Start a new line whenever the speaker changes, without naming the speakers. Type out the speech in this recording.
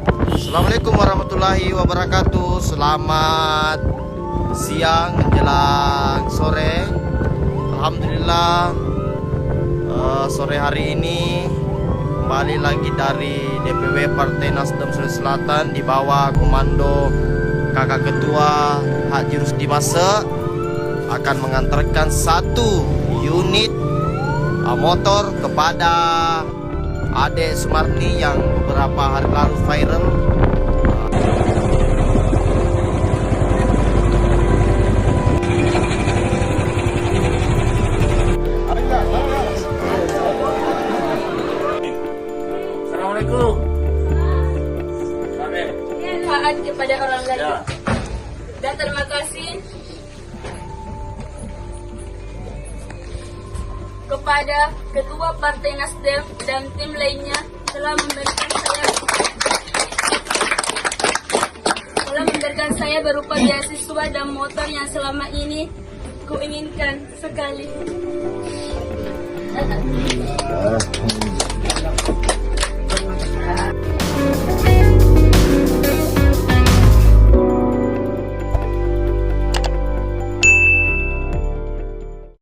Assalamualaikum warahmatullahi wabarakatuh. Selamat siang menjelang sore. Alhamdulillah, sore hari ini kembali lagi dari DPW Partai Nasdem Sulawesi Selatan di bawah komando Kakak Ketua Haji Rusdi Mase akan mengantarkan satu unit motor kepada Adek Sumarni yang beberapa hari lalu viral.
Assalamualaikum.
Taat kepada orang lain.
Ya.
Dan terima kasih kepada Ketua Partai Nasdem dan tim lainnya telah memberikan saya berupa beasiswa dan motor yang selama ini kuinginkan sekali.